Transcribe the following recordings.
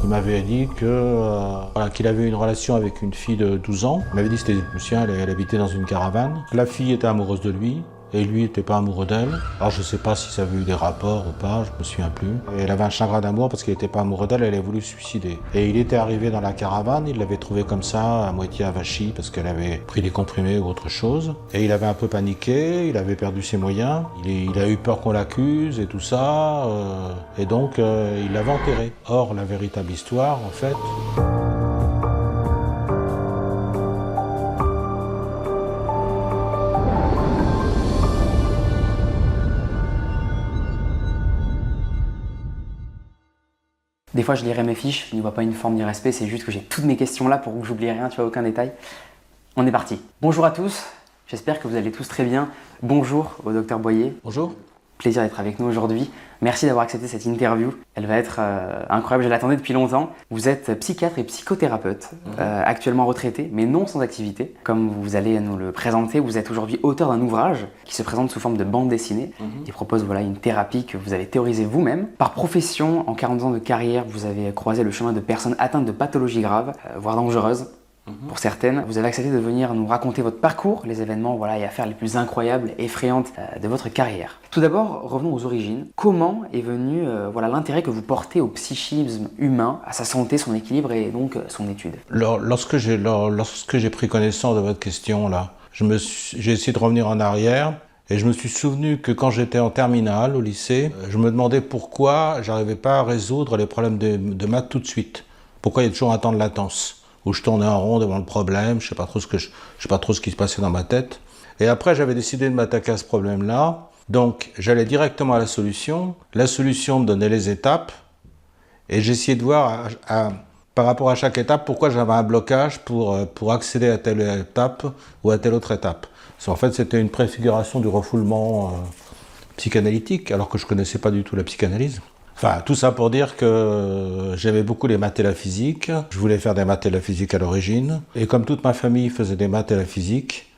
Il m'avait dit qu'il avait une relation avec une fille de 12 ans. Il m'avait dit que c'était Lucien, elle habitait dans une caravane. La fille était amoureuse de lui. Et lui n'était pas amoureux d'elle. Alors je ne sais pas si ça avait eu des rapports ou pas, je ne me souviens plus. Et elle avait un chagrin d'amour parce qu'il n'était pas amoureux d'elle, elle avait voulu se suicider. Et il était arrivé dans la caravane, il l'avait trouvée comme ça, à moitié avachie, parce qu'elle avait pris des comprimés ou autre chose. Et il avait un peu paniqué, il avait perdu ses moyens, il a eu peur qu'on l'accuse et tout ça, et donc il l'avait enterrée. Or, la véritable histoire, en fait... Des fois, je lirai mes fiches, je n'y vois pas une forme d'irrespect, c'est juste que j'ai toutes mes questions là pour que j'oublie rien, tu vois, aucun détail. On est parti. Bonjour à tous, j'espère que vous allez tous très bien. Bonjour au docteur Boyer. Bonjour. Plaisir d'être avec nous aujourd'hui. Merci d'avoir accepté cette interview. Elle va être incroyable, je l'attendais depuis longtemps. Vous êtes psychiatre et psychothérapeute, actuellement retraité, mais non sans activité. Comme vous allez nous le présenter, vous êtes aujourd'hui auteur d'un ouvrage qui se présente sous forme de bande dessinée, qui propose une thérapie que vous avez théorisée vous-même. Par profession, en 40 ans de carrière, vous avez croisé le chemin de personnes atteintes de pathologies graves, voire dangereuses. Pour certaines, vous avez accepté de venir nous raconter votre parcours, les événements et affaires les plus incroyables et effrayantes de votre carrière. Tout d'abord, revenons aux origines. Comment est venu l'intérêt que vous portez au psychisme humain, à sa santé, son équilibre et donc son étude? Lorsque j'ai pris connaissance de votre question, là, j'ai essayé de revenir en arrière et je me suis souvenu que quand j'étais en terminale au lycée, je me demandais pourquoi j'arrivais pas à résoudre les problèmes de maths tout de suite. Pourquoi il y a toujours un temps de latence où je tournais en rond devant le problème, je sais pas trop ce qui se passait dans ma tête. Et après, j'avais décidé de m'attaquer à ce problème-là. Donc, j'allais directement à la solution. La solution me donnait les étapes. Et j'essayais de voir, par rapport à chaque étape, pourquoi j'avais un blocage pour accéder à telle étape ou à telle autre étape. En fait, c'était une préfiguration du refoulement psychanalytique, alors que je connaissais pas du tout la psychanalyse. Enfin, tout ça pour dire que j'aimais beaucoup les maths et la physique. Je voulais faire des maths et la physique à l'origine. Et comme toute ma famille faisait des maths et la physique,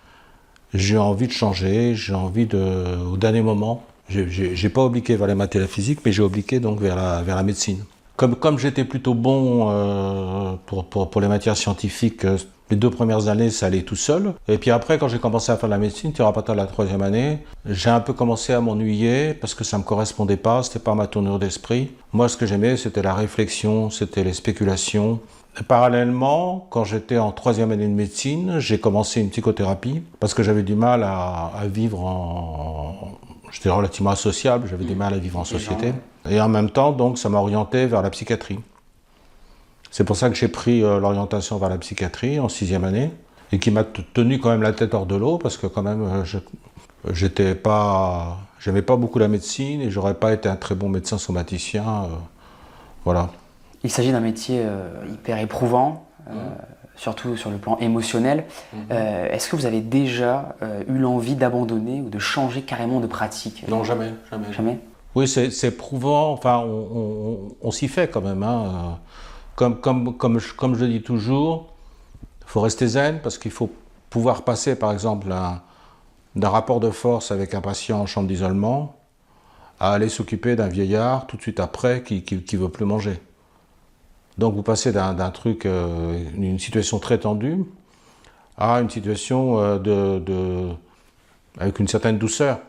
j'ai eu envie de changer, au dernier moment, j'ai pas obliqué vers les maths et la physique, mais j'ai obliqué donc vers la médecine. Comme j'étais plutôt bon pour les matières scientifiques, les 2 premières années, ça allait tout seul. Et puis après, quand j'ai commencé à faire de la médecine, thérapeute à la 3e année, j'ai un peu commencé à m'ennuyer parce que ça me correspondait pas, c'était pas ma tournure d'esprit. Moi, ce que j'aimais, c'était la réflexion, c'était les spéculations. Et parallèlement, quand j'étais en 3e année de médecine, j'ai commencé une psychothérapie parce que j'avais du mal à vivre J'étais relativement associable, j'avais du mal à vivre en société. Et en même temps, donc, ça m'a orienté vers la psychiatrie. C'est pour ça que j'ai pris l'orientation vers la psychiatrie en 6e année et qui m'a tenu quand même la tête hors de l'eau parce que quand même, j'aimais pas beaucoup la médecine et j'aurais pas été un très bon médecin somaticien. Voilà. Il s'agit d'un métier hyper éprouvant, surtout sur le plan émotionnel. Est-ce que vous avez déjà eu l'envie d'abandonner ou de changer carrément de pratique? Non, jamais. Jamais? Oui, c'est éprouvant. Enfin, on s'y fait quand même. Hein. Comme je le dis toujours, il faut rester zen parce qu'il faut pouvoir passer, par exemple, d'un rapport de force avec un patient en chambre d'isolement à aller s'occuper d'un vieillard tout de suite après qui ne veut plus manger. Donc vous passez d'un truc, d'une situation très tendue à une situation avec une certaine douceur.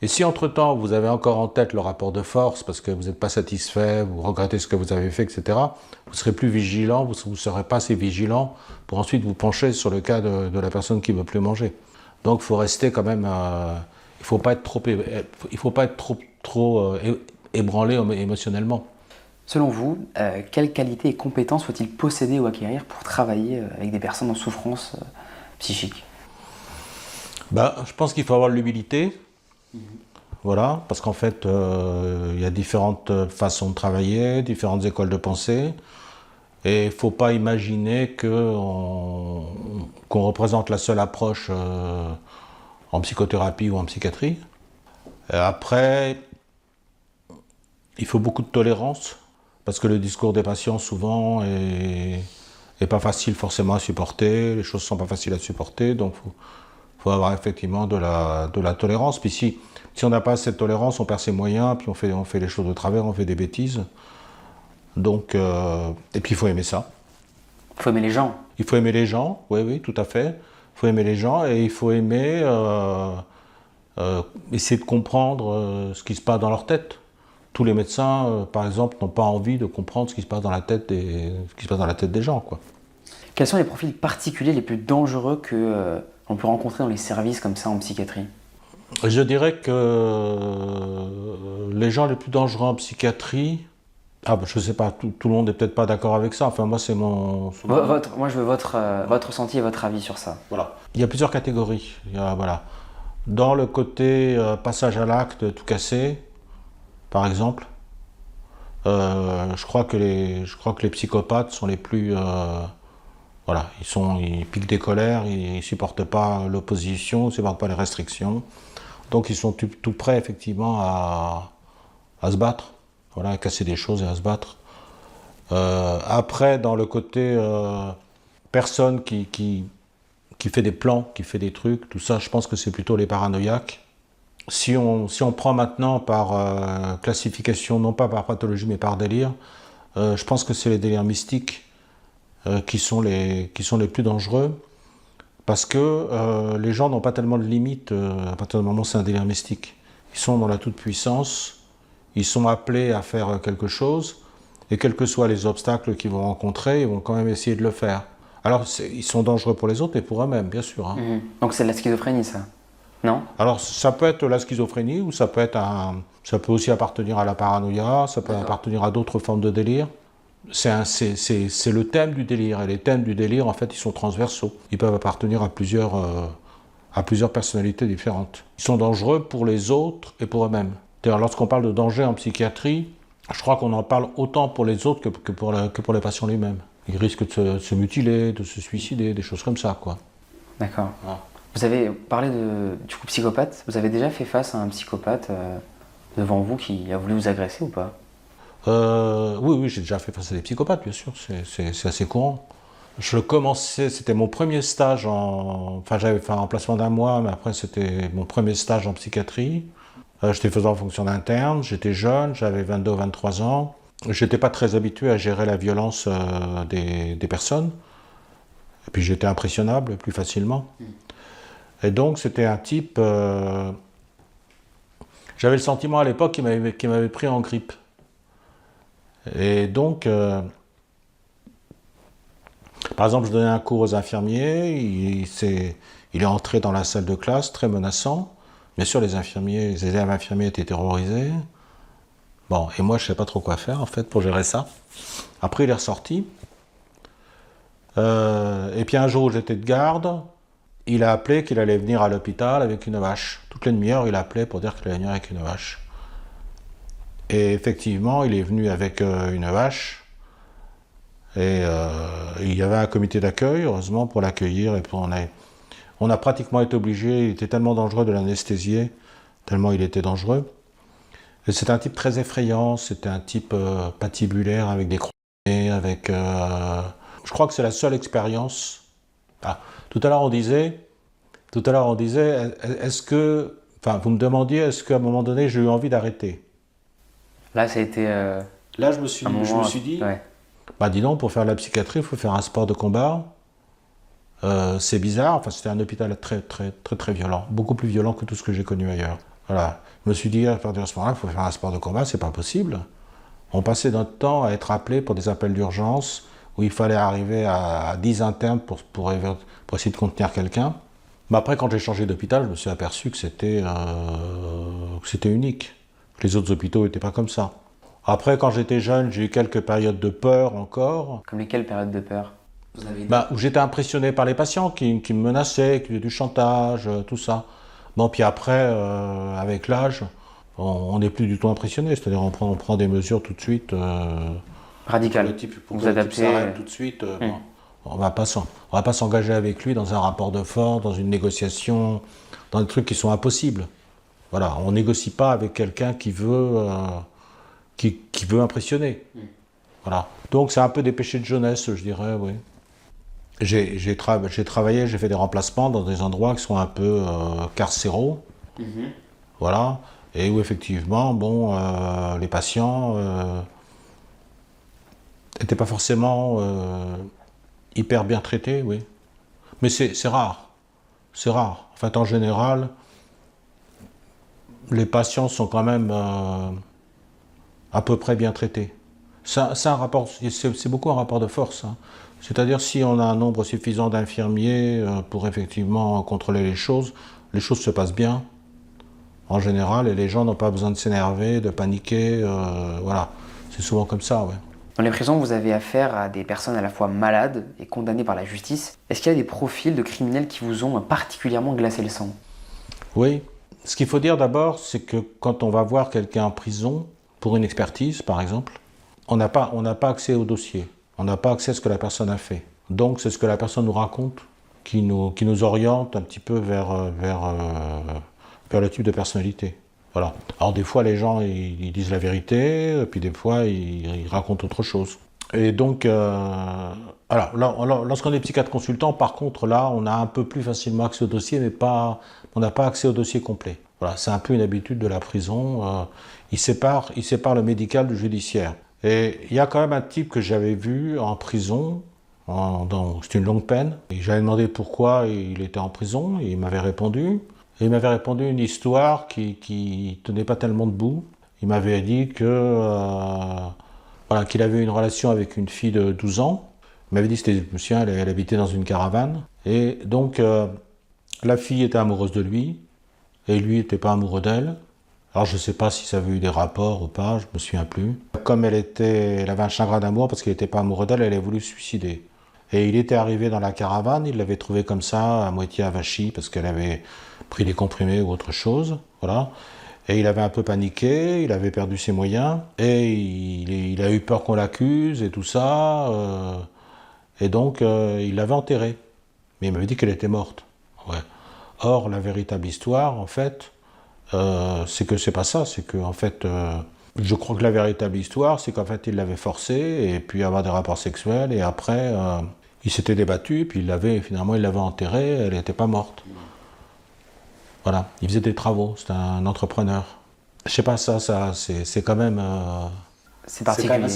Et si entre-temps vous avez encore en tête le rapport de force parce que vous n'êtes pas satisfait, vous regrettez ce que vous avez fait, etc., vous serez plus vigilant, vous ne serez pas assez vigilant pour ensuite vous pencher sur le cas de la personne qui ne veut plus manger. Donc il faut rester quand même, il ne faut pas être trop ébranlé émotionnellement. Selon vous, quelles qualités et compétences faut-il posséder ou acquérir pour travailler avec des personnes en souffrance psychique? Je pense qu'il faut avoir de l'humilité. Voilà, parce qu'en fait, il y a différentes façons de travailler, différentes écoles de pensée. Et il ne faut pas imaginer qu'on représente la seule approche en psychothérapie ou en psychiatrie. Après, il faut beaucoup de tolérance, parce que le discours des patients, souvent, est pas facile forcément à supporter, les choses ne sont pas faciles à supporter, donc il faut avoir effectivement de la tolérance. Puis si on n'a pas cette tolérance, on perd ses moyens, puis on fait les choses de travers, on fait des bêtises. Donc, et puis il faut aimer ça. Il faut aimer les gens. Il faut aimer les gens, oui, oui, tout à fait. Il faut aimer les gens et il faut aimer essayer de comprendre ce qui se passe dans leur tête. Tous les médecins, par exemple, n'ont pas envie de comprendre ce qui se passe dans la tête des gens, quoi. Quels sont les profils particuliers les plus dangereux que on peut rencontrer dans les services comme ça en psychiatrie? Je dirais que les gens les plus dangereux en psychiatrie, je sais pas, tout le monde n'est peut-être pas d'accord avec ça. Enfin, moi, c'est mon. Moi, je veux votre ressenti et votre avis sur ça. Voilà. Il y a plusieurs catégories. Voilà. Dans le côté passage à l'acte, tout casser, par exemple, je crois que les psychopathes sont les plus. Voilà, ils piquent des colères, ils supportent pas l'opposition, ils supportent pas les restrictions. Donc ils sont tout prêts effectivement à se battre, voilà, à casser des choses et à se battre. Après, dans le côté personne qui fait des plans, qui fait des trucs, tout ça, je pense que c'est plutôt les paranoïaques. Si on prend maintenant par classification, non pas par pathologie mais par délire, je pense que c'est les délires mystiques qui sont les plus dangereux. Parce que les gens n'ont pas tellement de limites à partir du moment où c'est un délire mystique. Ils sont dans la toute-puissance, ils sont appelés à faire quelque chose, et quels que soient les obstacles qu'ils vont rencontrer, ils vont quand même essayer de le faire. Alors, ils sont dangereux pour les autres et pour eux-mêmes, bien sûr. Hein. Donc c'est de la schizophrénie, ça? Non? Alors, ça peut être la schizophrénie, ou ça peut aussi appartenir à la paranoïa, ça peut appartenir à d'autres formes de délire. C'est le thème du délire, et les thèmes du délire, en fait, ils sont transversaux. Ils peuvent appartenir à plusieurs personnalités différentes. Ils sont dangereux pour les autres et pour eux-mêmes. D'ailleurs, lorsqu'on parle de danger en psychiatrie, je crois qu'on en parle autant pour les autres que pour les patients lui-même. Ils risquent de se mutiler, de se suicider, des choses comme ça, quoi. D'accord. Ah. Vous avez parlé du coup psychopathe. Vous avez déjà fait face à un psychopathe devant vous qui a voulu vous agresser ou pas? Oui, j'ai déjà fait face à des psychopathes, bien sûr, c'est assez courant. Je commençais, c'était mon premier stage j'avais fait un placement d'1 mois, mais après c'était mon premier stage en psychiatrie. J'étais faisant en fonction d'interne, j'étais jeune, j'avais 22 ou 23 ans. J'étais pas très habitué à gérer la violence des personnes. Et puis j'étais impressionnable plus facilement. Et donc c'était un type... J'avais le sentiment à l'époque qu'il m'avait pris en grippe. Et donc, par exemple, je donnais un cours aux infirmiers, il est entré dans la salle de classe, très menaçant. Bien sûr, les élèves infirmiers étaient terrorisés. Bon, et moi, je ne savais pas trop quoi faire, en fait, pour gérer ça. Après, il est ressorti. Et puis, un jour où j'étais de garde, il a appelé qu'il allait venir à l'hôpital avec une vache. Toutes les demi-heures, il appelait pour dire qu'il allait venir avec une vache. Et effectivement, il est venu avec une vache. Et il y avait un comité d'accueil, heureusement, pour l'accueillir. Et on a pratiquement été obligé, il était tellement dangereux de l'anesthésier, tellement il était dangereux. Et c'était un type très effrayant, c'était un type patibulaire avec des croisés, avec... je crois que c'est la seule expérience. Tout à l'heure on disait, est-ce que... Enfin, vous me demandiez, est-ce qu'à un moment donné, j'ai eu envie d'arrêter? Là, ça a été... Là, je me suis dit, ouais. Dis donc, pour faire la psychiatrie, il faut faire un sport de combat. C'est bizarre, enfin, c'était un hôpital très, très, très, très violent, beaucoup plus violent que tout ce que j'ai connu ailleurs. Voilà. Je me suis dit, à partir de ce moment-là, il faut faire un sport de combat, c'est pas possible. On passait notre temps à être appelé pour des appels d'urgence, où il fallait arriver à 10 internes pour essayer de contenir quelqu'un. Mais après, quand j'ai changé d'hôpital, je me suis aperçu que c'était unique. Les autres hôpitaux n'étaient pas comme ça. Après, quand j'étais jeune, j'ai eu quelques périodes de peur encore. Comme lesquelles périodes de peur? Où j'étais impressionné par les patients qui me menaçaient, qui faisaient du chantage, tout ça. Bon, puis après, avec l'âge, on n'est plus du tout impressionné. C'est-à-dire on prend des mesures tout de suite. Radicales. Pour que le type s'arrête tout de suite. On va pas s'engager avec lui dans un rapport de force, dans une négociation, dans des trucs qui sont impossibles. Voilà, on négocie pas avec quelqu'un qui veut impressionner. Voilà. Donc c'est un peu des péchés de jeunesse, je dirais, oui. J'ai travaillé, j'ai fait des remplacements dans des endroits qui sont un peu carcéraux. Voilà. Et où effectivement, les patients n'était pas forcément hyper bien traité, oui. Mais c'est rare. C'est rare. En fait, en général, les patients sont quand même à peu près bien traités. C'est beaucoup un rapport de force, hein. C'est-à-dire si on a un nombre suffisant d'infirmiers pour effectivement contrôler les choses se passent bien en général et les gens n'ont pas besoin de s'énerver, de paniquer, voilà. C'est souvent comme ça, ouais. Dans les prisons, vous avez affaire à des personnes à la fois malades et condamnées par la justice. Est-ce qu'il y a des profils de criminels qui vous ont particulièrement glacé le sang? Oui. Ce qu'il faut dire d'abord, c'est que quand on va voir quelqu'un en prison, pour une expertise par exemple, on n'a pas accès au dossier. On n'a pas accès à ce que la personne a fait. Donc c'est ce que la personne nous raconte qui nous oriente un petit peu vers le type de personnalité. Voilà. Alors des fois les gens ils disent la vérité, puis des fois ils racontent autre chose. Et donc, lorsqu'on est psychiatre consultant, par contre là on a un peu plus facilement accès au dossier, mais on n'a pas accès au dossier complet. Voilà, c'est un peu une habitude de la prison. Ils séparent le médical du judiciaire. Et il y a quand même un type que j'avais vu en prison, c'était une longue peine. Et j'avais demandé pourquoi il était en prison, et il m'avait répondu. Et il m'avait répondu une histoire qui tenait pas tellement debout. Il m'avait dit qu'il avait une relation avec une fille de 12 ans. Il m'avait dit que c'était monsieur, elle habitait dans une caravane. Et donc, la fille était amoureuse de lui, et lui n'était pas amoureux d'elle. Alors je ne sais pas si ça avait eu des rapports ou pas, je ne me souviens plus. Comme elle avait un chagrin d'amour parce qu'il n'était pas amoureux d'elle, elle a voulu se suicider. Et il était arrivé dans la caravane, il l'avait trouvée comme ça, à moitié avachie, parce qu'elle avait pris des comprimés ou autre chose. Voilà. Et il avait un peu paniqué, il avait perdu ses moyens, et il a eu peur qu'on l'accuse et tout ça. Et donc il l'avait enterrée. Mais il m'avait dit qu'elle était morte. Ouais. Or, la véritable histoire, en fait, c'est que c'est pas ça, c'est que en fait, je crois que la véritable histoire, c'est qu'en fait, il l'avait forcée et puis avoir des rapports sexuels et après, il s'était débattu, puis finalement, il l'avait enterrée, elle n'était pas morte. Voilà, il faisait des travaux, c'était un entrepreneur. Je sais pas, c'est quand même. C'est particulier.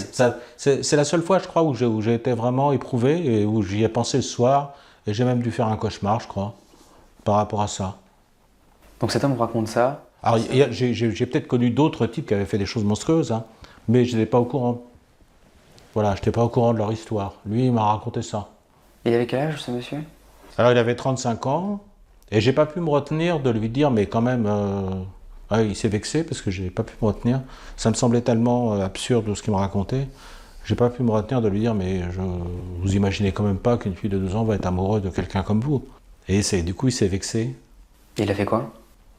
C'est la seule fois, je crois, où j'ai été vraiment éprouvé et où j'y ai pensé le soir et j'ai même dû faire un cauchemar, je crois, par rapport à ça. Donc cet homme vous raconte ça. Alors, j'ai peut-être connu d'autres types qui avaient fait des choses monstrueuses, hein, mais je n'étais pas au courant. Voilà, je n'étais pas au courant de leur histoire. Lui, il m'a raconté ça. Et il avait quel âge, ce monsieur? Alors, il avait 35 ans, et j'ai pas pu me retenir de lui dire, mais quand même, ouais, il s'est vexé parce que j'ai pas pu me retenir. Ça me semblait tellement absurde ce qu'il me racontait. J'ai pas pu me retenir de lui dire, mais vous imaginez quand même pas qu'une fille de 2 ans va être amoureuse de quelqu'un comme vous. Et du coup, il s'est vexé. Et il a fait quoi?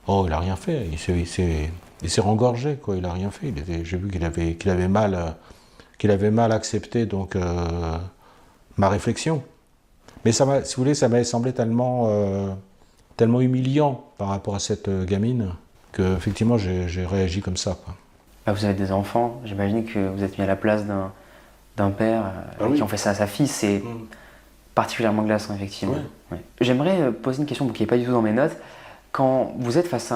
Oh, il a rien fait. Il s'est rengorgé, quoi. Il a rien fait. J'ai vu qu'il avait mal accepté donc ma réflexion. Mais si vous voulez, ça m'avait semblé tellement humiliant par rapport à cette gamine que effectivement j'ai réagi comme ça, quoi. Bah, vous avez des enfants. J'imagine que vous êtes mis à la place d'un père qui ont fait ça à sa fille. C'est particulièrement glaçant, effectivement. Ouais. Ouais. J'aimerais poser une question qui n'est pas du tout dans mes notes. Quand vous êtes face à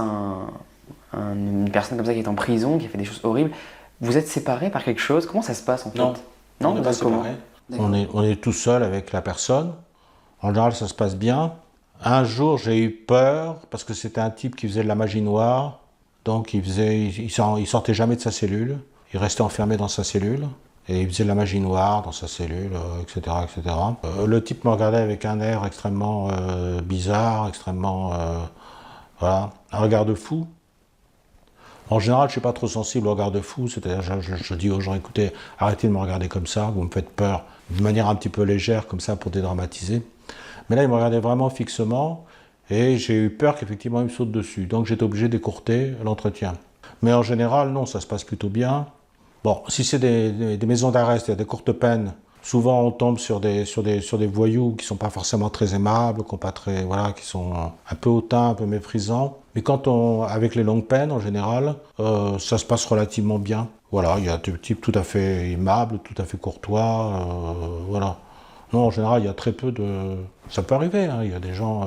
une personne comme ça qui est en prison, qui a fait des choses horribles, vous êtes séparés par quelque chose? Comment ça se passe en fait? Non, Non, on n'est pas séparés. On est tout seul avec la personne. En général, ça se passe bien. Un jour, j'ai eu peur parce que c'était un type qui faisait de la magie noire. Donc, il sortait jamais de sa cellule. Il restait enfermé dans sa cellule. Et il faisait de la magie noire dans sa cellule, etc. etc. Le type me regardait avec un air extrêmement bizarre, extrêmement... voilà, un regard de fou. En général, je ne suis pas trop sensible au regard de fou, c'est-à-dire je dis aux gens, écoutez, arrêtez de me regarder comme ça, vous me faites peur, de manière un petit peu légère, comme ça, pour dédramatiser. Mais là, il me regardait vraiment fixement, et j'ai eu peur qu'effectivement, il me saute dessus. Donc j'étais obligé d'écourter l'entretien. Mais en général, non, ça se passe plutôt bien. Bon, si c'est des maisons d'arrêt, c'est-à-dire des courtes peines, souvent on tombe sur des voyous qui ne sont pas forcément très aimables, qui sont un peu hautains, un peu méprisants. Mais avec les longues peines, en général, ça se passe relativement bien. Voilà, il y a des types tout à fait aimables, tout à fait courtois, voilà. Non, en général, il y a très peu de... Ça peut arriver, hein, il y a des gens...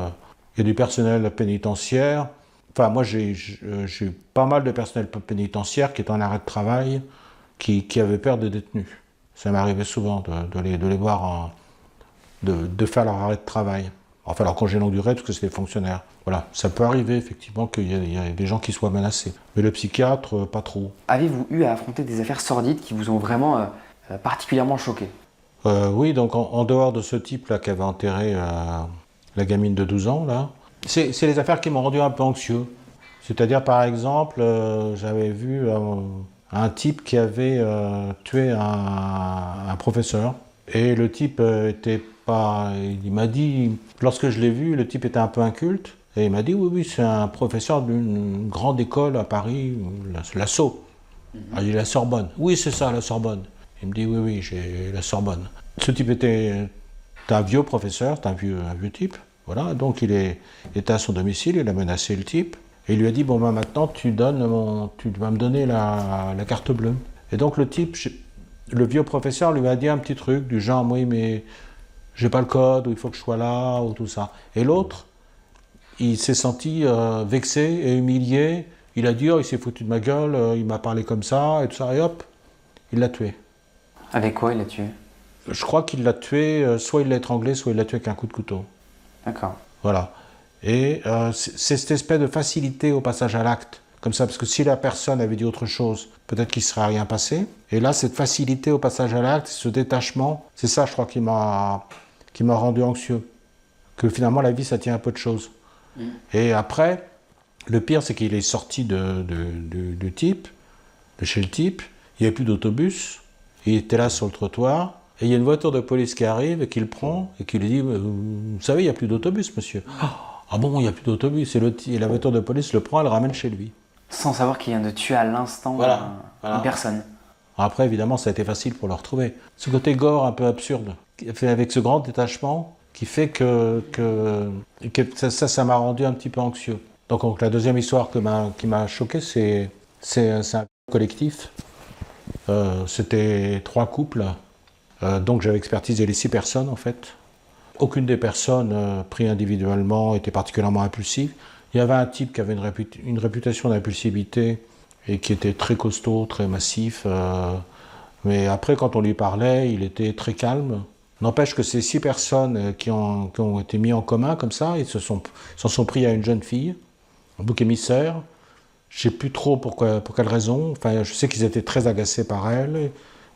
il y a du personnel pénitentiaire. Enfin, moi, j'ai eu pas mal de personnel pénitentiaire qui est en arrêt de travail, qui avait peur des détenus. Ça m'est arrivé souvent de les voir, de faire leur arrêt de travail. Enfin, leur congé longue durée, parce que c'est des fonctionnaires. Voilà, ça peut arriver effectivement qu'il y ait des gens qui soient menacés. Mais le psychiatre, pas trop. Avez-vous eu à affronter des affaires sordides qui vous ont vraiment particulièrement choqué? Oui, donc en dehors de ce type-là qui avait enterré la gamine de 12 ans, là, c'est les affaires qui m'ont rendu un peu anxieux. C'est-à-dire, par exemple, j'avais vu un type qui avait tué un professeur. Et le type était pas... Il m'a dit, lorsque je l'ai vu, le type était un peu inculte. Et il m'a dit, oui, c'est un professeur d'une grande école à Paris, la SO. Ah, il dit la Sorbonne. Oui, c'est ça, la Sorbonne. Il me dit, oui, j'ai la Sorbonne. Ce type était un vieux professeur, c'est un vieux type. Donc il était à son domicile, il a menacé le type. Et il lui a dit, bon, maintenant, tu vas me donner la carte bleue. Et donc le type, le vieux professeur lui a dit un petit truc du genre, oui, mais j'ai pas le code, ou il faut que je sois là, ou tout ça. Et l'autre, il s'est senti vexé et humilié. Il a dit, oh, il s'est foutu de ma gueule, il m'a parlé comme ça, et tout ça, et hop, il l'a tué. Avec quoi il l'a tué? Je crois qu'il l'a tué, soit il l'a étranglé, soit il l'a tué avec un coup de couteau. D'accord. Voilà. Et c'est cette espèce de facilité au passage à l'acte, comme ça, parce que si la personne avait dit autre chose, peut-être qu'il ne serait rien passé. Et là, cette facilité au passage à l'acte, ce détachement, c'est ça, je crois, qui m'a rendu anxieux. Que finalement, la vie, ça tient un peu de choses. Et après, le pire, c'est qu'il est sorti du type, de chez le type, il n'y avait plus d'autobus, il était là sur le trottoir, et il y a une voiture de police qui arrive et qui le prend et qui lui dit, vous savez, il n'y a plus d'autobus, monsieur. Ah bon, il n'y a plus d'autobus. Et la voiture de police le prend et le ramène chez lui. Sans savoir qu'il vient de tuer à l'instant une personne. Après, évidemment, ça a été facile pour le retrouver. Ce côté gore un peu absurde, fait avec ce grand détachement, qui fait que ça m'a rendu un petit peu anxieux. Donc la deuxième histoire qui m'a choqué, c'est un collectif. C'était 3 couples. Donc j'avais expertisé les 6 personnes en fait. Aucune des personnes prises individuellement était particulièrement impulsive. Il y avait un type qui avait une réputation d'impulsivité et qui était très costaud, très massif. Mais après, quand on lui parlait, il était très calme. N'empêche que ces 6 personnes qui ont été mises en commun comme ça, ils s'en sont pris à une jeune fille, un bouc émissaire. Je ne sais plus trop pour quelle raison. Enfin, je sais qu'ils étaient très agacés par elle.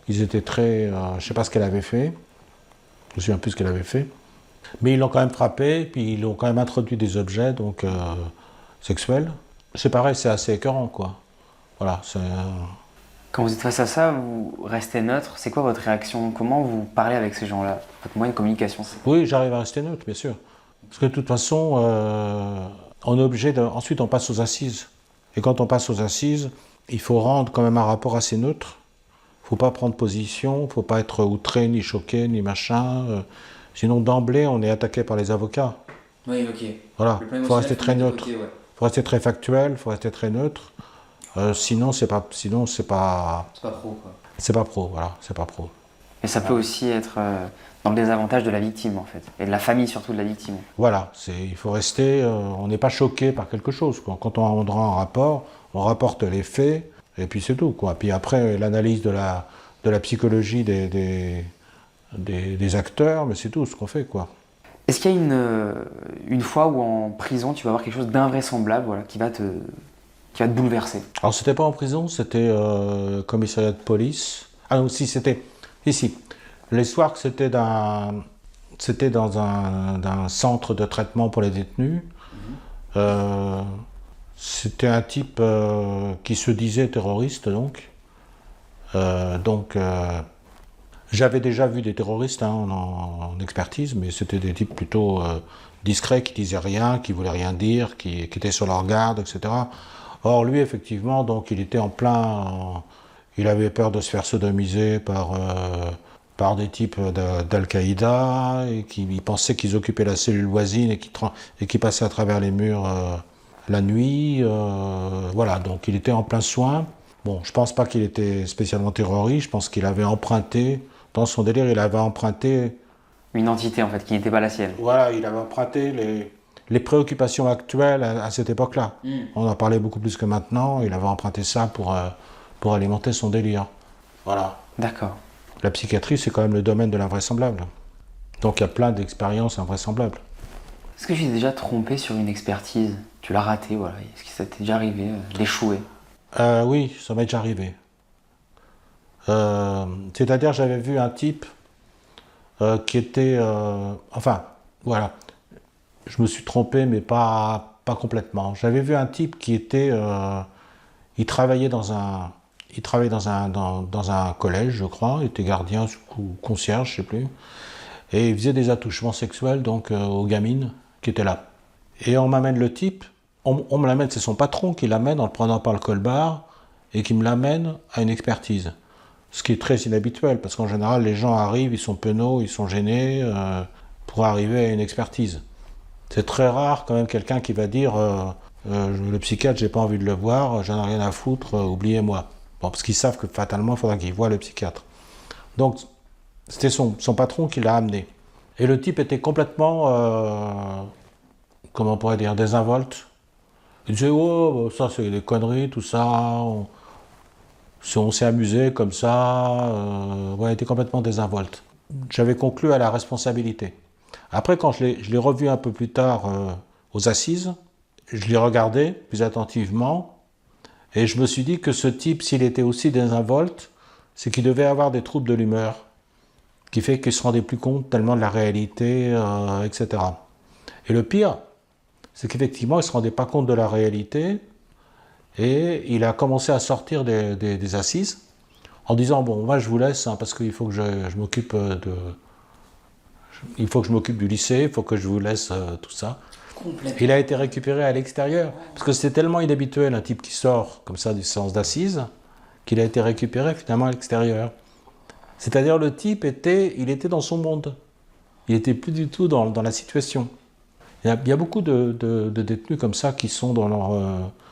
Ils étaient très... je ne sais pas ce qu'elle avait fait. Je ne me souviens plus ce qu'elle avait fait. Mais ils l'ont quand même frappée, puis ils ont quand même introduit des objets sexuels. C'est pareil, c'est assez écœurant, quoi. Voilà, Quand vous êtes face à ça, vous restez neutre. C'est quoi votre réaction? Comment vous parlez avec ces gens-là? Votre moyen de communication, c'est... Oui, j'arrive à rester neutre, bien sûr. Parce que de toute façon, on est obligé ensuite, on passe aux assises. Et quand on passe aux assises, il faut rendre quand même un rapport assez neutre. Il ne faut pas prendre position, il ne faut pas être outré, ni choqué, ni machin. Sinon, d'emblée, on est attaqué par les avocats. Oui, ok. Voilà, il faut rester très neutre. Il faut rester très factuel, il faut rester très neutre. Sinon, c'est pas pro, quoi. C'est pas pro, voilà, c'est pas pro. Et ça peut aussi être dans le désavantage de la victime, en fait. Et de la famille, surtout de la victime. Voilà, il faut rester... on n'est pas choqué par quelque chose, quoi. Quand on rend un rapport, on rapporte les faits, et puis c'est tout, quoi. Puis après, l'analyse de la psychologie des acteurs, mais c'est tout ce qu'on fait, quoi. Est-ce qu'il y a une fois où en prison, tu vas avoir quelque chose d'invraisemblable, voilà, qui va te bouleverser? Alors, c'était pas en prison, c'était commissariat de police. Ah non, si, c'était ici. L'histoire, c'était dans un centre de traitement pour les détenus. C'était un type qui se disait terroriste, donc. J'avais déjà vu des terroristes en expertise, mais c'était des types plutôt discrets, qui disaient rien, qui voulaient rien dire, qui étaient sur leur garde, etc. Or, lui, effectivement, donc, il était il avait peur de se faire sodomiser par des types d'Al-Qaïda, et il pensait qu'ils occupaient la cellule voisine et qui passaient à travers les murs la nuit. Voilà, donc il était en plein soin. Bon, je pense pas qu'il était spécialement terroriste, je pense qu'il avait emprunté, dans son délire, il avait emprunté... Une entité, en fait, qui n'était pas la sienne. Voilà, il avait emprunté les préoccupations actuelles à cette époque-là. On en parlait beaucoup plus que maintenant, il avait emprunté ça pour alimenter son délire. Voilà. D'accord. La psychiatrie, c'est quand même le domaine de l'invraisemblable. Donc il y a plein d'expériences invraisemblables. Est-ce que tu t'es déjà trompé sur une expertise? Tu l'as raté, voilà. Est-ce que ça t'est déjà arrivé d'échouer? Oui, ça m'est déjà arrivé. C'est-à-dire, j'avais vu un type qui était... enfin, voilà. Je me suis trompé, mais pas complètement. J'avais vu un type qui était... il travaillait dans un... dans un collège, je crois. Il était gardien ou concierge, je ne sais plus. Et il faisait des attouchements sexuels donc aux gamines qui étaient là. Et on m'amène le type. On me l'amène, c'est son patron qui l'amène en le prenant par le colbar et qui me l'amène à une expertise. Ce qui est très inhabituel, parce qu'en général, les gens arrivent, ils sont penauds, ils sont gênés pour arriver à une expertise. C'est très rare quand même quelqu'un qui va dire le psychiatre, j'ai pas envie de le voir, j'en ai rien à foutre, oubliez-moi. Bon, parce qu'ils savent que fatalement, il faudra qu'ils voient le psychiatre. Donc, c'était son patron qui l'a amené. Et le type était complètement, comment on pourrait dire, désinvolte. Il disait, oh, ça c'est des conneries, tout ça, on s'est amusé comme ça, ouais, il était complètement désinvolte. J'avais conclu à la responsabilité. Après, quand je l'ai revu un peu plus tard aux assises, je l'ai regardé plus attentivement, et je me suis dit que ce type, s'il était aussi désinvolte, c'est qu'il devait avoir des troubles de l'humeur, qui fait qu'il se rendait plus compte tellement de la réalité, etc. Et le pire, c'est qu'effectivement, il ne se rendait pas compte de la réalité, et il a commencé à sortir des assises, en disant, bon, moi je vous laisse, hein, parce qu'il faut que je m'occupe il faut que je m'occupe du lycée, il faut que je vous laisse tout ça. Il a été récupéré à l'extérieur, parce que c'était tellement inhabituel un type qui sort comme ça des séances d'assises, qu'il a été récupéré finalement à l'extérieur. C'est-à-dire le type il était dans son monde. Il n'était plus du tout dans la situation. Il y a beaucoup de détenus comme ça qui sont dans leur...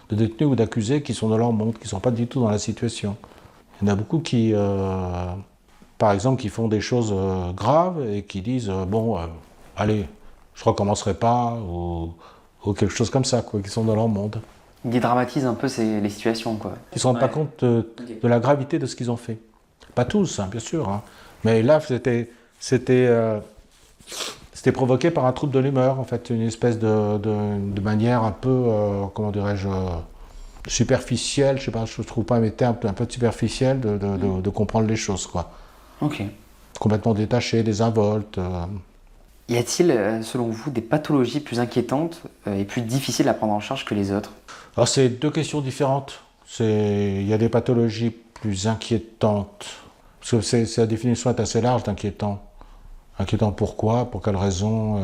de détenus ou d'accusés qui sont dans leur monde, qui ne sont pas du tout dans la situation. Il y en a beaucoup qui, par exemple, qui font des choses graves et qui disent bon, allez, je recommencerai pas, ou quelque chose comme ça, quoi, qui sont dans leur monde. Ils dédramatisent un peu les situations, quoi. Ils ne se rendent pas compte de la gravité de ce qu'ils ont fait. Pas tous, hein, bien sûr, hein. Mais là, c'était provoqué par un trouble de l'humeur, en fait, une espèce de manière un peu, comment dirais-je, superficielle, je sais pas, je trouve pas mes termes, un peu superficielle de comprendre les choses, quoi. Ok. Complètement détaché, désinvolte. Y a-t-il, selon vous, des pathologies plus inquiétantes et plus difficiles à prendre en charge que les autres? Alors, c'est deux questions différentes. Il y a des pathologies plus inquiétantes, parce que la définition est assez large d'inquiétant. Inquiétant pourquoi? Pour quelles raisons?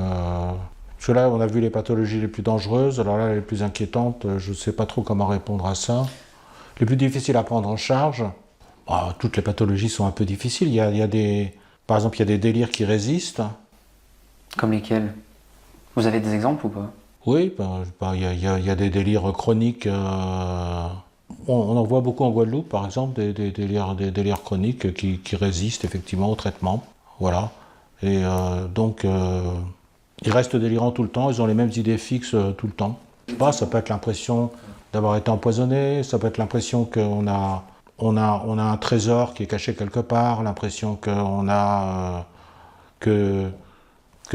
Parce que là, on a vu les pathologies les plus dangereuses, alors là, les plus inquiétantes, je ne sais pas trop comment répondre à ça. Les plus difficiles à prendre en charge, toutes les pathologies sont un peu difficiles. Par exemple, il y a des délires qui résistent. Comme lesquels? Vous avez des exemples ou pas? Oui, il y a des délires chroniques. On en voit beaucoup en Guadeloupe, par exemple, des délires chroniques qui résistent effectivement au traitement. Voilà. Et donc, ils restent délirants tout le temps, ils ont les mêmes idées fixes tout le temps. Je sais pas, ça peut être l'impression d'avoir été empoisonné, ça peut être l'impression qu'on a un trésor qui est caché quelque part, l'impression qu'il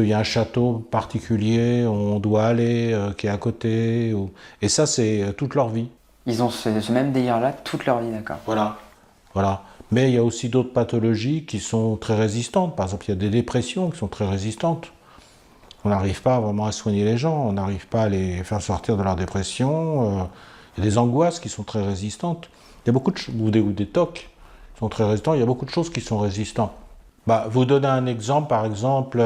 y a un château particulier où on doit aller, qui est à côté. Et ça, c'est toute leur vie. Ils ont ce même délire-là toute leur vie, d'accord. Voilà. Mais il y a aussi d'autres pathologies qui sont très résistantes. Par exemple, il y a des dépressions qui sont très résistantes. On n'arrive pas vraiment à soigner les gens, on n'arrive pas à les faire sortir de leur dépression. Il y a des angoisses qui sont très résistantes. Il y a beaucoup ou des TOC qui sont très résistants. Il y a beaucoup de choses qui sont résistantes. Vous donner un exemple, par exemple,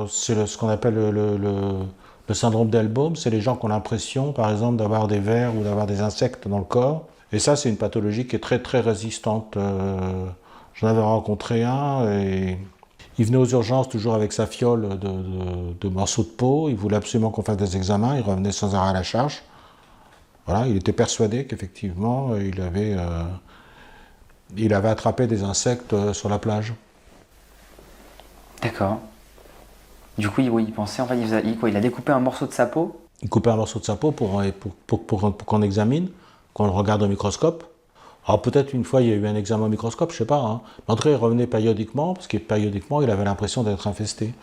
c'est ce qu'on appelle le syndrome d'Elbaum. C'est les gens qui ont l'impression, par exemple, d'avoir des vers ou d'avoir des insectes dans le corps. Et ça, c'est une pathologie qui est très très résistante. J'en avais rencontré un et il venait aux urgences toujours avec sa fiole de morceaux de peau. Il voulait absolument qu'on fasse des examens. Il revenait sans arrêt à la charge. Voilà, il était persuadé qu'effectivement, il avait attrapé des insectes sur la plage. D'accord. Du coup, il pensait, en fait, il a découpé un morceau de sa peau? Il coupait un morceau de sa peau pour qu'on examine, qu'on le regarde au microscope. Alors peut-être une fois il y a eu un examen au microscope, je sais pas. Hein. Mais en tout cas, il revenait périodiquement, parce que périodiquement il avait l'impression d'être infesté.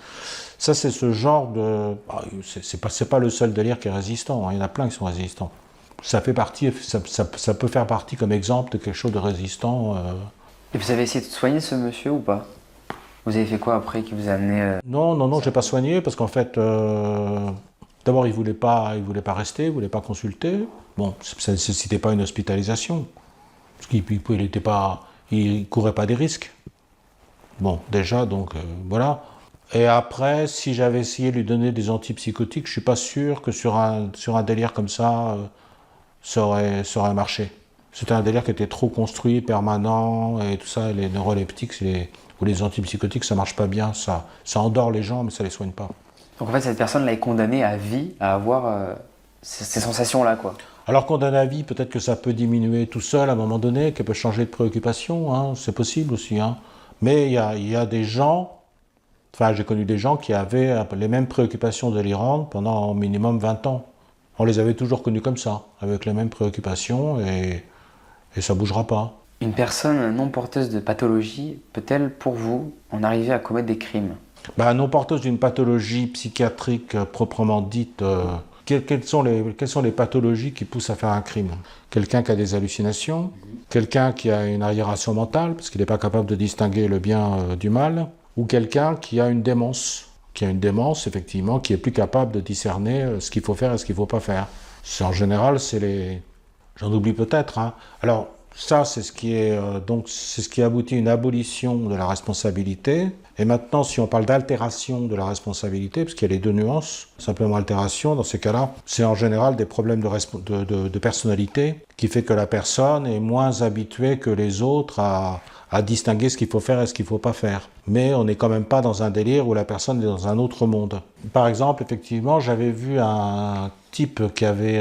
Ça, c'est ce genre de... C'est pas le seul délire qui est résistant, hein. Il y en a plein qui sont résistants. Ça fait partie, ça peut faire partie comme exemple de quelque chose de résistant. Et vous avez essayé de soigner ce monsieur ou pas? Vous avez fait quoi après qui vous a amené Non, j'ai pas soigné parce qu'en fait, d'abord il voulait pas rester, il voulait pas consulter. Bon, ça ne nécessitait pas une hospitalisation, parce il courait pas des risques. Bon, déjà, donc voilà. Et après, si j'avais essayé de lui donner des antipsychotiques, je suis pas sûr que sur un délire comme ça aurait marché. C'était un délire qui était trop construit, permanent, et tout ça, les neuroleptiques ou les antipsychotiques, ça marche pas bien, ça endort les gens, mais ça les soigne pas. Donc en fait, cette personne l'avait condamné à vie à avoir ces sensations-là, quoi. Alors condamné à vie, peut-être que ça peut diminuer tout seul à un moment donné, qu'elle peut changer de préoccupation, hein, c'est possible aussi. Hein. Mais il y a des gens, enfin j'ai connu des gens qui avaient les mêmes préoccupations délirantes pendant au minimum 20 ans. On les avait toujours connus comme ça, avec les mêmes préoccupations, et ça ne bougera pas. Une personne non porteuse de pathologie peut-elle, pour vous, en arriver à commettre des crimes? Non porteuse d'une pathologie psychiatrique proprement dite, quelles sont les pathologies qui poussent à faire un crime? Quelqu'un qui a des hallucinations, quelqu'un qui a une arriération mentale, parce qu'il n'est pas capable de distinguer le bien du mal, ou quelqu'un qui a une démence, effectivement, qui est plus capable de discerner ce qu'il faut faire et ce qu'il ne faut pas faire. En général, j'en oublie peut-être. Hein. Alors, ça, c'est ce qui aboutit à une abolition de la responsabilité. Et maintenant, si on parle d'altération de la responsabilité, parce qu'il y a les deux nuances, simplement altération, dans ces cas-là, c'est en général des problèmes de personnalité qui fait que la personne est moins habituée que les autres à distinguer ce qu'il faut faire et ce qu'il ne faut pas faire. Mais on n'est quand même pas dans un délire où la personne est dans un autre monde. Par exemple, effectivement, j'avais vu un type qui avait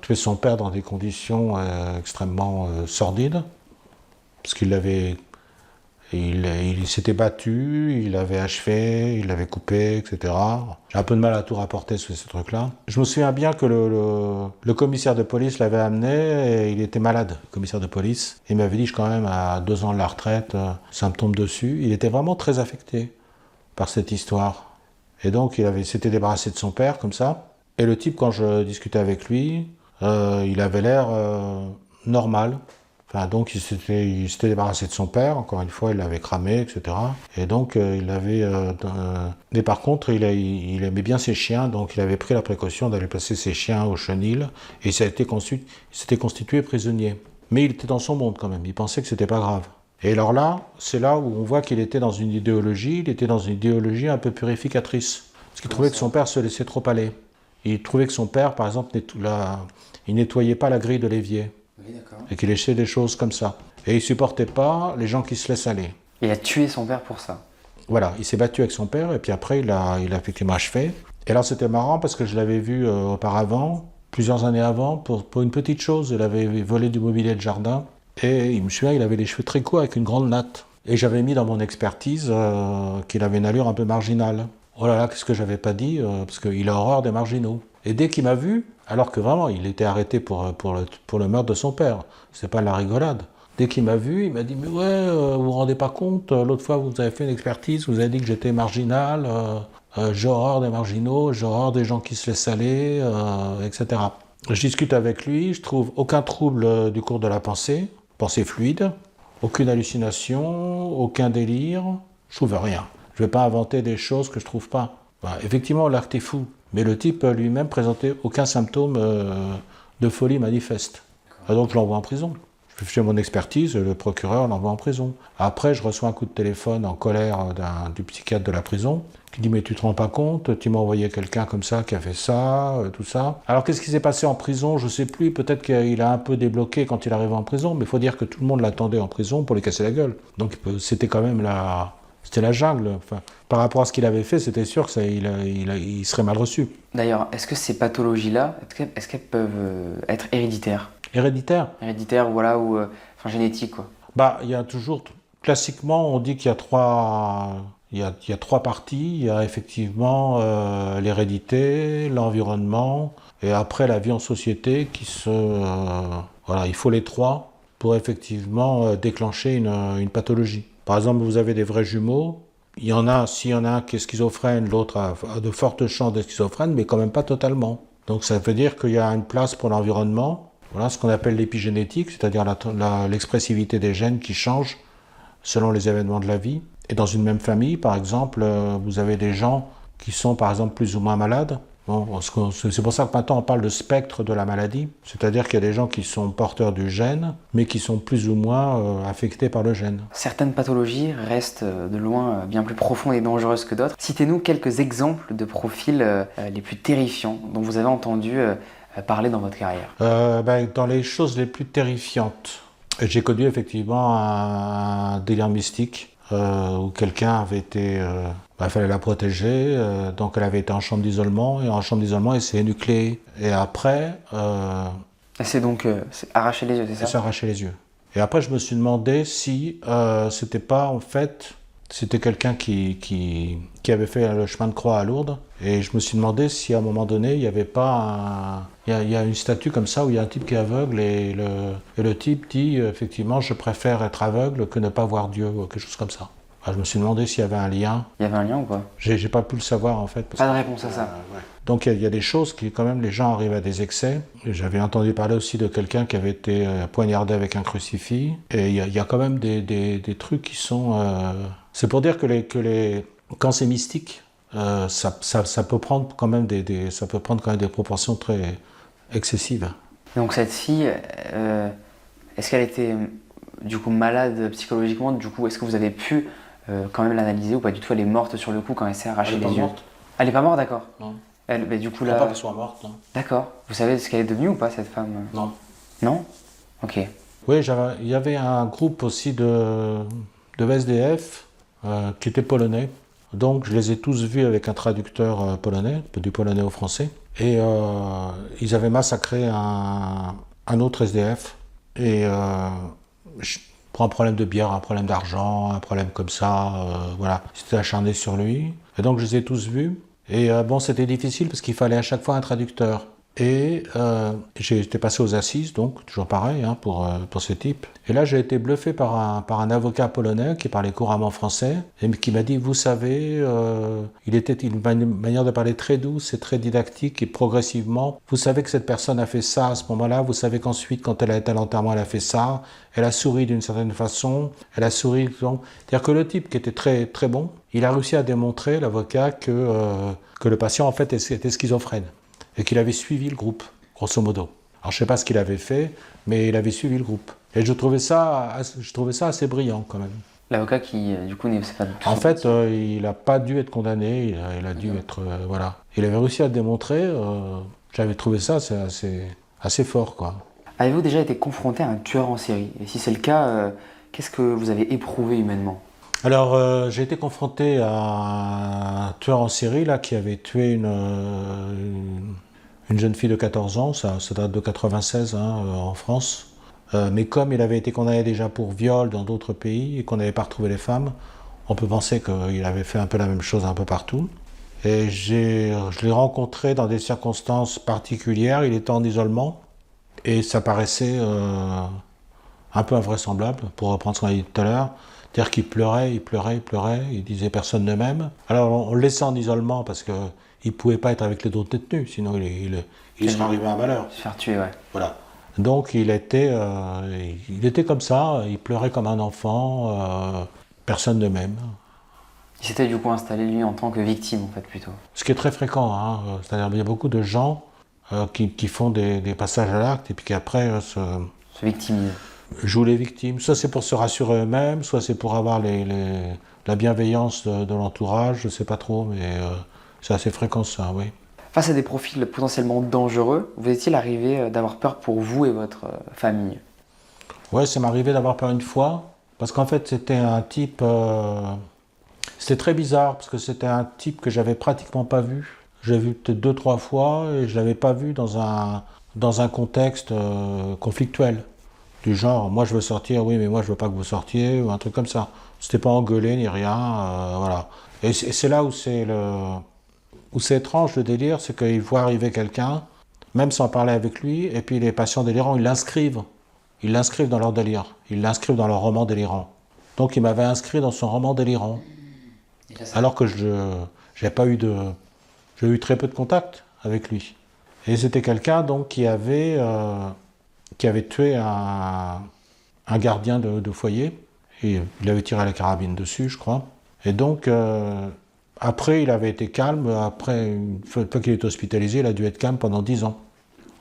tué son père dans des conditions extrêmement sordides, parce il s'était battu, il l'avait achevé, il l'avait coupé, etc. J'ai un peu de mal à tout rapporter sur ces trucs-là. Je me souviens bien que le commissaire de police l'avait amené et il était malade, le commissaire de police. Il m'avait dit, je suis quand même à 2 ans de la retraite, ça me tombe dessus. Il était vraiment très affecté par cette histoire. Et donc il s'était débarrassé de son père, comme ça. Et le type, quand je discutais avec lui, il avait l'air normal. Enfin, donc il s'était débarrassé de son père, encore une fois, il l'avait cramé, etc. Et donc mais par contre, il aimait bien ses chiens, donc il avait pris la précaution d'aller placer ses chiens au chenil, et il s'était constitué prisonnier. Mais il était dans son monde quand même, il pensait que c'était pas grave. Et alors là, c'est là où on voit qu'il était dans une idéologie, un peu purificatrice. Parce qu'il trouvait que son père se laissait trop aller. Il trouvait que son père, par exemple, il nettoyait pas la grille de l'évier. Oui, d'accord. Et qu'il laissait des choses comme ça. Et il supportait pas les gens qui se laissent aller. Il a tué son père pour ça. Voilà, il s'est battu avec son père et puis après il a effectivement achevé. Et là c'était marrant parce que je l'avais vu auparavant, plusieurs années avant, pour une petite chose. Il avait volé du mobilier de jardin et il me souvient, il avait les cheveux très courts avec une grande natte. Et j'avais mis dans mon expertise qu'il avait une allure un peu marginale. Oh là là, qu'est-ce que j'avais pas dit, parce qu'il a horreur des marginaux. Et dès qu'il m'a vu, alors que vraiment, il était arrêté pour le meurtre de son père, c'est pas de la rigolade. Dès qu'il m'a vu, il m'a dit « Mais ouais, vous vous rendez pas compte, l'autre fois vous avez fait une expertise, vous avez dit que j'étais marginal, j'ai horreur des marginaux, j'ai horreur des gens qui se laissent aller, etc. » Je discute avec lui, je trouve aucun trouble du cours de la pensée fluide, aucune hallucination, aucun délire, je trouve rien. Je vais pas inventer des choses que je trouve pas. Effectivement, l'acte est fou. Mais le type lui-même présentait aucun symptôme de folie manifeste. Donc je l'envoie en prison. Je fais mon expertise, le procureur l'envoie en prison. Après, je reçois un coup de téléphone en colère du psychiatre de la prison qui dit « Mais tu te rends pas compte, tu m'as envoyé quelqu'un comme ça qui a fait ça, tout ça. » Alors qu'est-ce qui s'est passé en prison? Je sais plus, peut-être qu'il a un peu débloqué quand il arrive en prison, mais il faut dire que tout le monde l'attendait en prison pour lui casser la gueule. Donc c'était quand même c'était la jungle. Enfin, par rapport à ce qu'il avait fait, c'était sûr qu'il serait mal reçu. D'ailleurs, est-ce que ces pathologies-là, est-ce qu'elles peuvent être héréditaires? Héréditaire? Héréditaires, voilà, ou génétiques, quoi. Il y a toujours... Classiquement, on dit qu'il y a il y a 3 parties. Il y a effectivement l'hérédité, l'environnement, et après la vie en société voilà, il faut les 3. pour effectivement déclencher une pathologie. Par exemple, vous avez des vrais jumeaux, s'il y en a un qui est schizophrène, l'autre a de fortes chances d'être schizophrène, mais quand même pas totalement. Donc ça veut dire qu'il y a une place pour l'environnement, voilà ce qu'on appelle l'épigénétique, c'est-à-dire l'expressivité des gènes qui changent selon les événements de la vie. Et dans une même famille, par exemple, vous avez des gens qui sont par exemple plus ou moins malades. Bon, c'est pour ça que maintenant on parle de spectre de la maladie, c'est-à-dire qu'il y a des gens qui sont porteurs du gène, mais qui sont plus ou moins affectés par le gène. Certaines pathologies restent de loin bien plus profondes et dangereuses que d'autres. Citez-nous quelques exemples de profils les plus terrifiants dont vous avez entendu parler dans votre carrière. Dans les choses les plus terrifiantes, j'ai connu effectivement un délire mystique où quelqu'un avait été... il fallait la protéger, donc elle avait été en chambre d'isolement, et en chambre d'isolement elle s'est énucléée. Et après... C'est donc arracher les yeux, c'est ça? Elle s'est arraché les yeux. Et après je me suis demandé si c'était pas en fait... C'était quelqu'un qui avait fait le chemin de croix à Lourdes. Et je me suis demandé si à un moment donné, il n'y avait pas il y a une statue comme ça où il y a un type qui est aveugle et le type dit effectivement je préfère être aveugle que ne pas voir Dieu ou quelque chose comme ça. Alors, je me suis demandé s'il y avait un lien. Il y avait un lien ou pas? J'ai pas pu le savoir en fait. Pas de réponse à ça. Ouais. Donc il y a des choses qui quand même les gens arrivent à des excès. J'avais entendu parler aussi de quelqu'un qui avait été poignardé avec un crucifix. Et il y a quand même des trucs qui sont... C'est pour dire que quand c'est mystique, ça peut prendre quand même ça peut prendre quand même des proportions très excessives. Donc cette fille, est-ce qu'elle était du coup malade psychologiquement? Du coup, est-ce que vous avez pu quand même l'analyser ou pas du tout? Elle est morte sur le coup quand elle s'est arrachée les yeux. Morte. Elle est pas morte, d'accord. Non. Du coup Je là. crois pas qu'elle soit morte, non. D'accord. Vous savez ce qu'elle est devenue ou pas cette femme? Non. Non? Ok. Oui, il y avait un groupe aussi de SDF qui était polonais. Donc je les ai tous vus avec un traducteur polonais, du polonais au français. Et ils avaient massacré un autre SDF. Et pour un problème de bière, un problème d'argent, un problème comme ça, voilà. Ils s'étaient acharnés sur lui. Et donc je les ai tous vus. Et c'était difficile parce qu'il fallait à chaque fois un traducteur. Et j'étais passé aux assises, donc toujours pareil pour ce type. Et là, j'ai été bluffé par un avocat polonais qui parlait couramment français et qui m'a dit, vous savez, il était une manière de parler très douce et très didactique et progressivement. Vous savez que cette personne a fait ça à ce moment-là. Vous savez qu'ensuite, quand elle a été à l'enterrement, elle a fait ça. Elle a souri d'une certaine façon. Elle a souri. C'est-à-dire que le type qui était très très bon, il a réussi à démontrer, l'avocat, que le patient en fait était schizophrène. Et qu'il avait suivi le groupe, grosso modo. Alors je ne sais pas ce qu'il avait fait, mais il avait suivi le groupe. Et je trouvais ça assez brillant quand même. L'avocat qui, du coup, n'est pas du tout... En fait, il n'a pas dû être condamné, il a dû être... voilà. Il avait réussi à le démontrer, j'avais trouvé ça assez fort, quoi. Avez-vous déjà été confronté à un tueur en série? Et si c'est le cas, qu'est-ce que vous avez éprouvé humainement? Alors, j'ai été confronté à un tueur en série là, qui avait tué une jeune fille de 14 ans, ça date de 96 en France. Mais comme il avait été condamné déjà pour viol dans d'autres pays et qu'on n'avait pas retrouvé les femmes, on peut penser qu'il avait fait un peu la même chose un peu partout. Et je l'ai rencontré dans des circonstances particulières, il était en isolement et ça paraissait un peu invraisemblable, pour reprendre ce qu'on a dit tout à l'heure. C'est-à-dire qu'il pleurait, il disait personne ne m'aime. Alors on le laissait en isolement parce qu'il ne pouvait pas être avec les autres détenus, sinon il serait arrivé à un malheur. Se faire tuer, ouais. Voilà. Donc il était comme ça, il pleurait comme un enfant, personne ne m'aime. Il s'était du coup installé lui en tant que victime en fait plutôt. Ce qui est très fréquent, c'est-à-dire qu'il y a beaucoup de gens qui font des passages à l'acte et puis qui après Se victimise. jouent les victimes. Soit c'est pour se rassurer eux-mêmes, soit c'est pour avoir la bienveillance de l'entourage, je ne sais pas trop, mais c'est assez fréquent ça, oui. Face à des profils potentiellement dangereux, vous est-il arrivé d'avoir peur pour vous et votre famille? Ouais, ça m'est arrivé d'avoir peur une fois, parce qu'en fait c'était un type... C'était très bizarre, parce que c'était un type que j'avais pratiquement pas vu. Je l'ai vu peut-être 2-3 fois, et je ne l'avais pas vu dans un contexte conflictuel. Du genre, moi je veux sortir, oui, mais moi je veux pas que vous sortiez, ou un truc comme ça. C'était pas engueulé ni rien, voilà. Et c'est là où c'est étrange le délire, c'est qu'il voit arriver quelqu'un, même sans parler avec lui, et puis les patients délirants, ils l'inscrivent ils l'inscrivent dans leur délire, ils l'inscrivent dans leur roman délirant. Donc il m'avait inscrit dans son roman délirant, alors que j'ai eu très peu de contact avec lui. Et c'était quelqu'un donc qui avait tué un gardien de foyer, et il avait tiré la carabine dessus, je crois. Et donc après il avait été calme, après une fois qu'il était hospitalisé, il a dû être calme pendant 10 ans.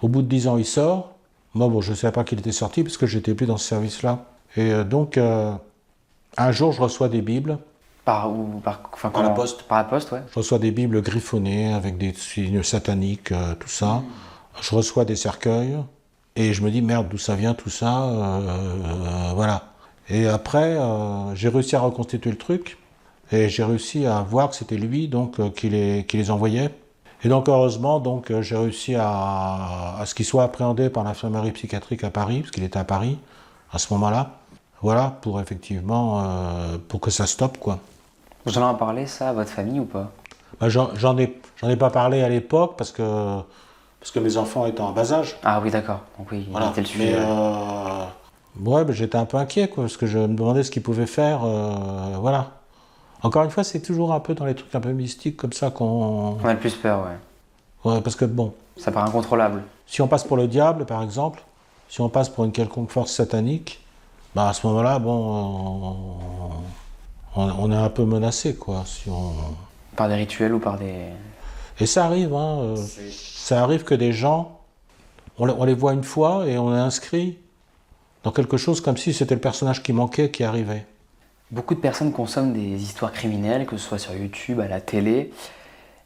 Au bout de 10 ans il sort. Moi, bon, je ne savais pas qu'il était sorti parce que je n'étais plus dans ce service-là. Et donc, un jour, je reçois des Bibles. Par la poste. Par la poste, ouais. Je reçois des Bibles griffonnées avec des signes sataniques, tout ça. Je reçois des cercueils et je me dis, merde, d'où ça vient tout ça voilà. Et après, j'ai réussi à reconstituer le truc et j'ai réussi à voir que c'était lui donc, qui les envoyait. Et donc heureusement, donc, j'ai réussi à ce qu'il soit appréhendé par l'infirmerie psychiatrique à Paris, parce qu'il était à Paris à ce moment-là. Voilà, pour effectivement, pour que ça stoppe, quoi. Vous en avez parlé ça à votre famille ou pas? Bah, j'en ai pas parlé à l'époque parce que mes enfants étaient en bas âge. Ah oui, d'accord. Donc oui, Voilà. c'était le sujet. Ouais, bah, j'étais un peu inquiet, quoi, parce que je me demandais ce qu'ils pouvaient faire, voilà. Encore une fois, c'est toujours un peu dans les trucs un peu mystiques comme ça qu'on... On a le plus peur, ouais. Ouais, parce que bon... Ça paraît incontrôlable. Si on passe pour le diable, par exemple, si on passe pour une quelconque force satanique, bah à ce moment-là, bon, on est un peu menacé, quoi. Si on... Par des rituels ou par des... Et ça arrive, hein. Ça arrive que des gens, on les voit une fois et on est inscrit dans quelque chose comme si c'était le personnage qui manquait qui arrivait. Beaucoup de personnes consomment des histoires criminelles, que ce soit sur YouTube, à la télé.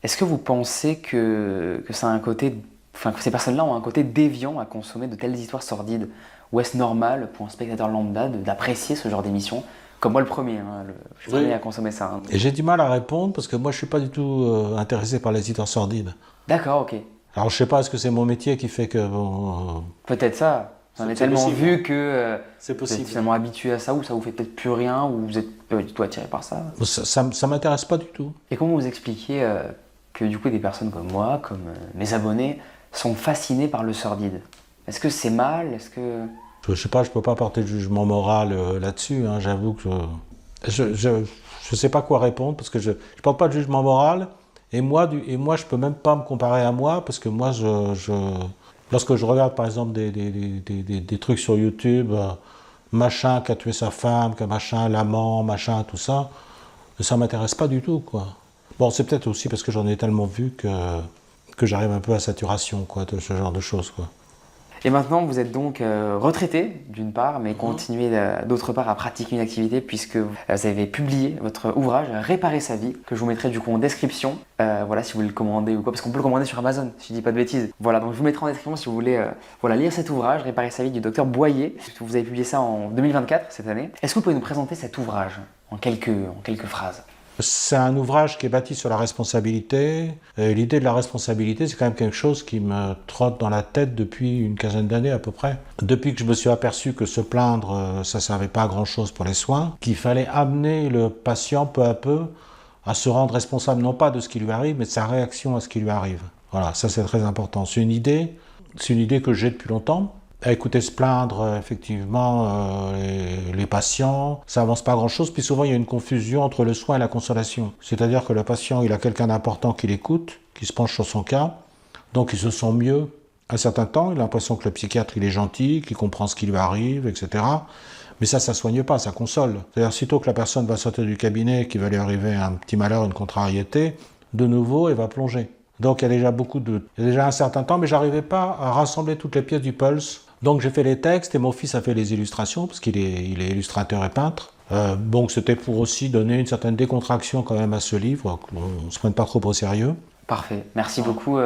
Est-ce que vous pensez que ça a un côté, enfin que ces personnes-là ont un côté déviant à consommer de telles histoires sordides? Ou est-ce normal pour un spectateur lambda d'apprécier ce genre d'émission? Comme moi le premier, hein, je suis le premier à consommer ça. Hein. Et j'ai du mal à répondre parce que moi je suis pas du tout intéressé par les histoires sordides. D'accord, ok. Alors je sais pas, est-ce que c'est mon métier qui fait que... Bon, peut-être ça. Vous en avez tellement possible. vu que C'est vous possible. êtes finalement habitué à ça, ou ça vous fait peut-être plus rien, ou vous êtes pas du tout attiré par ça. Ça m'intéresse pas du tout. Et comment vous expliquez que du coup des personnes comme moi, comme mes abonnés, sont fascinés par le sordide? Est-ce que c'est mal? Est-ce que... Je sais pas, je peux pas porter de jugement moral là-dessus, hein, j'avoue que... Je sais pas quoi répondre parce que je porte pas de jugement moral et moi je peux même pas me comparer à moi parce que moi lorsque je regarde par exemple des trucs sur YouTube, machin qui a tué sa femme, machin l'amant, machin tout ça, ça m'intéresse pas du tout, quoi. Bon, c'est peut-être aussi parce que j'en ai tellement vu que j'arrive un peu à saturation, quoi, de ce genre de choses, quoi. Et maintenant, vous êtes donc retraité, d'une part, mais continuez d'autre part à pratiquer une activité puisque vous avez publié votre ouvrage « Réparer sa vie » que je vous mettrai du coup en description, voilà, si vous voulez le commander ou quoi, parce qu'on peut le commander sur Amazon, si je dis pas de bêtises. Voilà, donc je vous mettrai en description si vous voulez voilà, lire cet ouvrage « Réparer sa vie » du docteur Boyer. Vous avez publié ça en 2024, cette année. Est-ce que vous pouvez nous présenter cet ouvrage en quelques phrases? C'est un ouvrage qui est bâti sur la responsabilité. Et l'idée de la responsabilité, c'est quand même quelque chose qui me trotte dans la tête depuis une quinzaine d'années à peu près. Depuis que je me suis aperçu que se plaindre, ça ne servait pas à grand-chose pour les soins, qu'il fallait amener le patient peu à peu à se rendre responsable, non pas de ce qui lui arrive, mais de sa réaction à ce qui lui arrive. Voilà, ça c'est très important. C'est une idée que j'ai depuis longtemps. À écouter se plaindre, effectivement, les patients, ça avance pas grand-chose, puis souvent il y a une confusion entre le soin et la consolation. C'est-à-dire que le patient, il a quelqu'un d'important qui l'écoute, qui se penche sur son cas, donc il se sent mieux un certain temps, il a l'impression que le psychiatre, il est gentil, qu'il comprend ce qui lui arrive, etc. Mais ça soigne pas, ça console. C'est-à-dire, sitôt que la personne va sortir du cabinet, qu'il va lui arriver un petit malheur, une contrariété, de nouveau, elle va plonger. Donc il y a déjà un certain temps, mais j'arrivais pas à rassembler toutes les pièces du Pulse. Donc j'ai fait les textes et mon fils a fait les illustrations, parce qu'il est illustrateur et peintre. Donc c'était pour aussi donner une certaine décontraction quand même à ce livre, qu'on ne se prenne pas trop au sérieux. Parfait. Merci beaucoup,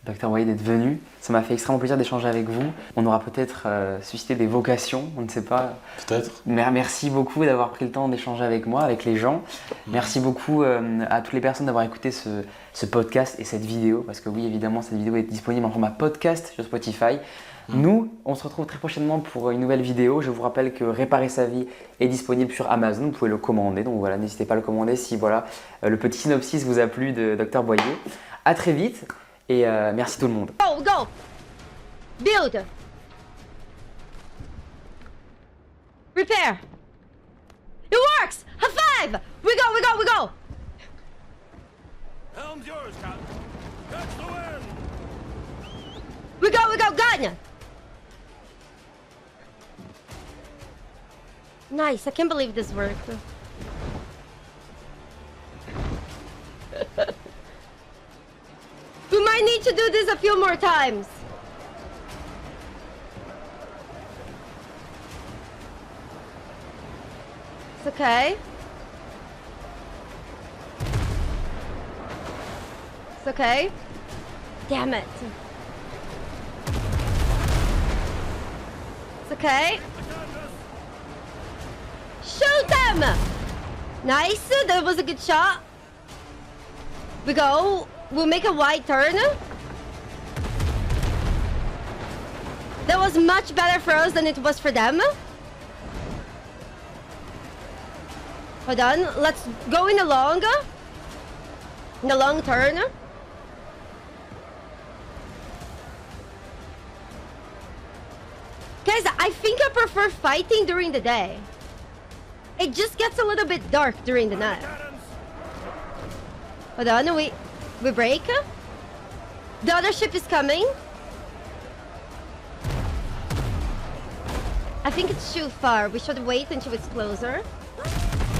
Dr Boyer, d'être venu. Ça m'a fait extrêmement plaisir d'échanger avec vous. On aura peut-être suscité des vocations, on ne sait pas. Peut-être. Merci beaucoup d'avoir pris le temps d'échanger avec moi, avec les gens. Merci beaucoup à toutes les personnes d'avoir écouté ce podcast et cette vidéo, parce que oui, évidemment, cette vidéo est disponible en format podcast sur Spotify. Nous, on se retrouve très prochainement pour une nouvelle vidéo. Je vous rappelle que Réparer sa vie est disponible sur Amazon. Vous pouvez le commander. Donc voilà, n'hésitez pas à le commander si voilà, le petit synopsis vous a plu de Dr Boyer. À très vite et merci tout le monde. Go, go! Build! Repair. It works! High five! We go, we go, we go! Helm's yours, Captain. Catch the wind. We go, gun! Nice, I can't believe this worked. We might need to do this a few more times. It's okay. It's okay. Damn it. It's okay. Shoot them! Nice, that was a good shot. We go. We'll make a wide turn. That was much better for us than it was for them. Hold on, let's go in a long turn. Guys, I think I prefer fighting during the day. It just gets a little bit dark during the night. Hold on, we break. The other ship is coming. I think it's too far. We should wait until it's closer.